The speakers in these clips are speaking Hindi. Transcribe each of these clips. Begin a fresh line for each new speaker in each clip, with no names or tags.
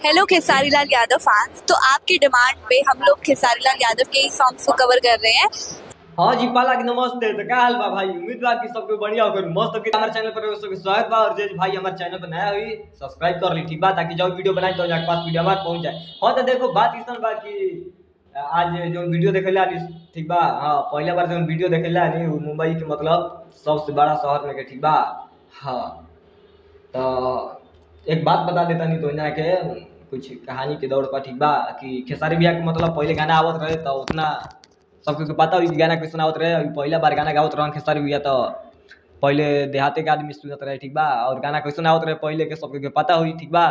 Hello Khesari Lal Yadav fans. तो आपकी डिमांड पे हम लोग खेसारी लाल यादव के ही सॉन्ग्स को कवर कर रहे हैं।
हाँ जी पाला की नमस्ते। तो क्या हाल बा भाई, उम्मीद बा कि सबके बढ़िया होकर मस्त होकर हमारे चैनल पर सबके स्वागत बा। और जे भाई हमारे चैनल पर नया हुई सब्सक्राइब कर ली, ठीक बा, ताकि जब वीडियो बनाए तो आपके पास वीडियो हमारे पहुंच जाए। हाँ तो देखो बात इस बा कि आज जो वीडियो देखे ला, ठीक बा। हाँ पहले बार जो वीडियो देखे ला नहीं, मुंबई के मतलब सबसे बड़ा शहर में के, ठीक बा। हाँ तो एक बात बता देता नहीं तो यहाँ के कुछ कहानी के दौड़ पर, ठीक बा, कि खेसारी भैया के मतलब पहले गाना आवत रहे तो उतना सबके पता हुई गाना कैसे आवत रहे। अभी पहला बार गाना गावत रहा खेसारी भैया तो पहले देहाते के आदमी सुनत रहे, ठीक बा। और गाना कैसे आवत रहे पहले के सबके पता हुई, ठीक बा।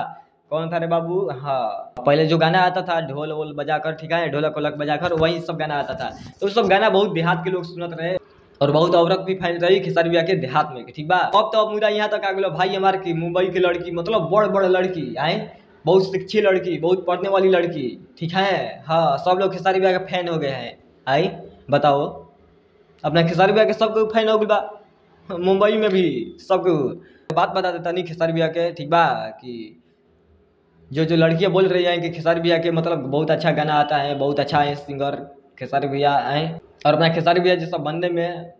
कौन था रे बाबू? हाँ पहले जो गाना आता था ढोल वोल बजाकर, ठीक है, ढोलक वोलक बजाकर वही सब गाना आता था। तो सब गाना बहुत देहात के लोग सुनत रहे और बहुत औरत भी फैल रही खेसारी भैया के देहात में, ठीक बा। अब तो मुद्दा यहाँ तक आ गया भाई हमारे की मुंबई की लड़की मतलब बड़ बड़ लड़की आए, बहुत शिक्षित लड़की, बहुत पढ़ने वाली लड़की, ठीक है। हाँ सब लोग खेसारी भैया के फैन हो गए हैं। आई बताओ, अपना खेसारी भैया के सबको फैन हो गया बा, मुंबई में भी सबको। बात बता देता नहीं खेसारी भैया के, ठीक बा, कि जो लड़कियां बोल रही हैं कि खेसारी भैया के मतलब बहुत अच्छा गाना आता है, बहुत अच्छा है सिंगर खेसारी भैया आए, और अपना खेसारी भैया जैसा बनने में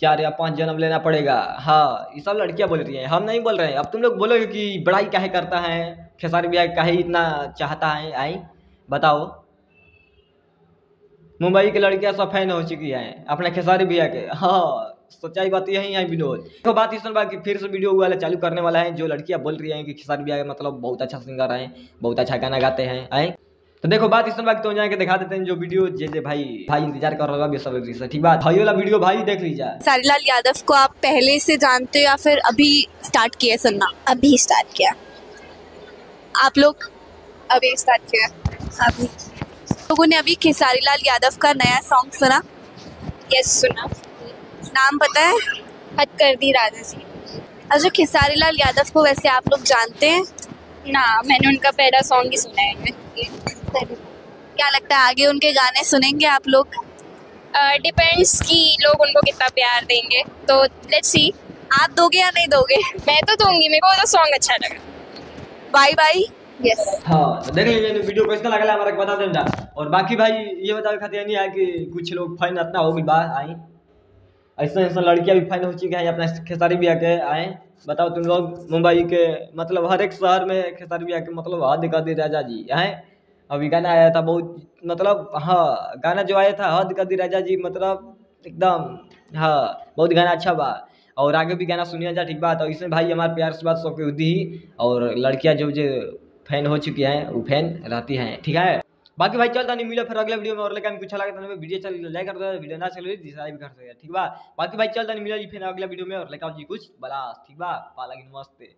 4 या 5 जन्म लेना पड़ेगा। हाँ ये सब लड़कियां बोल रही हैं, हम नहीं बोल रहे हैं। अब तुम लोग बोलोगे कि बड़ाई काहे करता है खेसारी भैया, काहे इतना चाहता है, आई बताओ। मुंबई की लड़कियां सब फैन हो चुकी हैं अपने खेसारी भैया के। हाँ सच्चाई बात यही है विनोद। तो बात इस बात की फिर से वीडियो वाला चालू करने वाला है। जो लड़कियां बोल रही हैं कि खेसारी भैया मतलब बहुत अच्छा सिंगर है, बहुत अच्छा गाना गाते हैं, आए तो देखो बात इस बात तो जाके दिखा देते हैं जो वीडियो जे भाई इंतजार कर रहा है सब से, ठीक बात। भाई वाला वीडियो भाई देख लीजिए।
खेसारी लाल यादव को आप पहले से जानते हो या फिर अभी स्टार्ट किया सुनना?
अभी स्टार्ट किया।
आप लोग
अभी स्टार्ट किया। अभी
लोगों ने अभी खेसारी लाल यादव का नया सॉन्ग सुना?
यस सुना।
नाम पता है?
हद कर दी राजा जी।
अच्छा खेसारी लाल यादव को वैसे आप लोग जानते हैं?
ना मैंने उनका पहला सॉन्ग ही सुना है।
क्या लगता है आगे उनके गाने सुनेंगे आप लोग?
डिपेंड्स कि लोग उनको कितना प्यार देंगे, तो लेट्स सी।
आप दोगे या नहीं दोगे?
मैं तो दूंगी, मेरे को तो सॉन्ग अच्छा लगा।
Bye bye.
यस
हाँ तो देख लीजिए वीडियो कैसा लगा हमारा बता देना। और बाकी भाई ये बता खाते नहीं है कि कुछ लोग फैन इतना हो गई बात आई, ऐसा ऐसा लड़कियां भी फैन हो चुकी हैं अपना खेसारी भैया के, आए बताओ तुम लोग। मुंबई के मतलब हर एक शहर में खेसारी भैया के मतलब हद कर दी राजा जी, आए अभी गाना आया था बहुत मतलब, हाँ गाना जो आया था हद कर दी राजा जी मतलब एकदम, हाँ बहुत गाना अच्छा बा। और आगे भी गाना सुनिए जा, ठीक बात। और इसमें भाई हमारे प्यार से बात सबके दी, और लड़कियां जो फैन हो चुकी हैं वो फैन रहती हैं, ठीक है। बाकी भाई चलता नहीं मिले फिर अगले वीडियो में, और लेकिन कुछ लगे तो वीडियो चल लाइक कर दो, वीडियो ना चले डिसलाइक कर दो, ठीक बा। बाकी भाई चलता नहीं मिले फिर अगले वीडियो में, और लेकिन जी कुछ बला, ठीक बा। पाला की नमस्ते।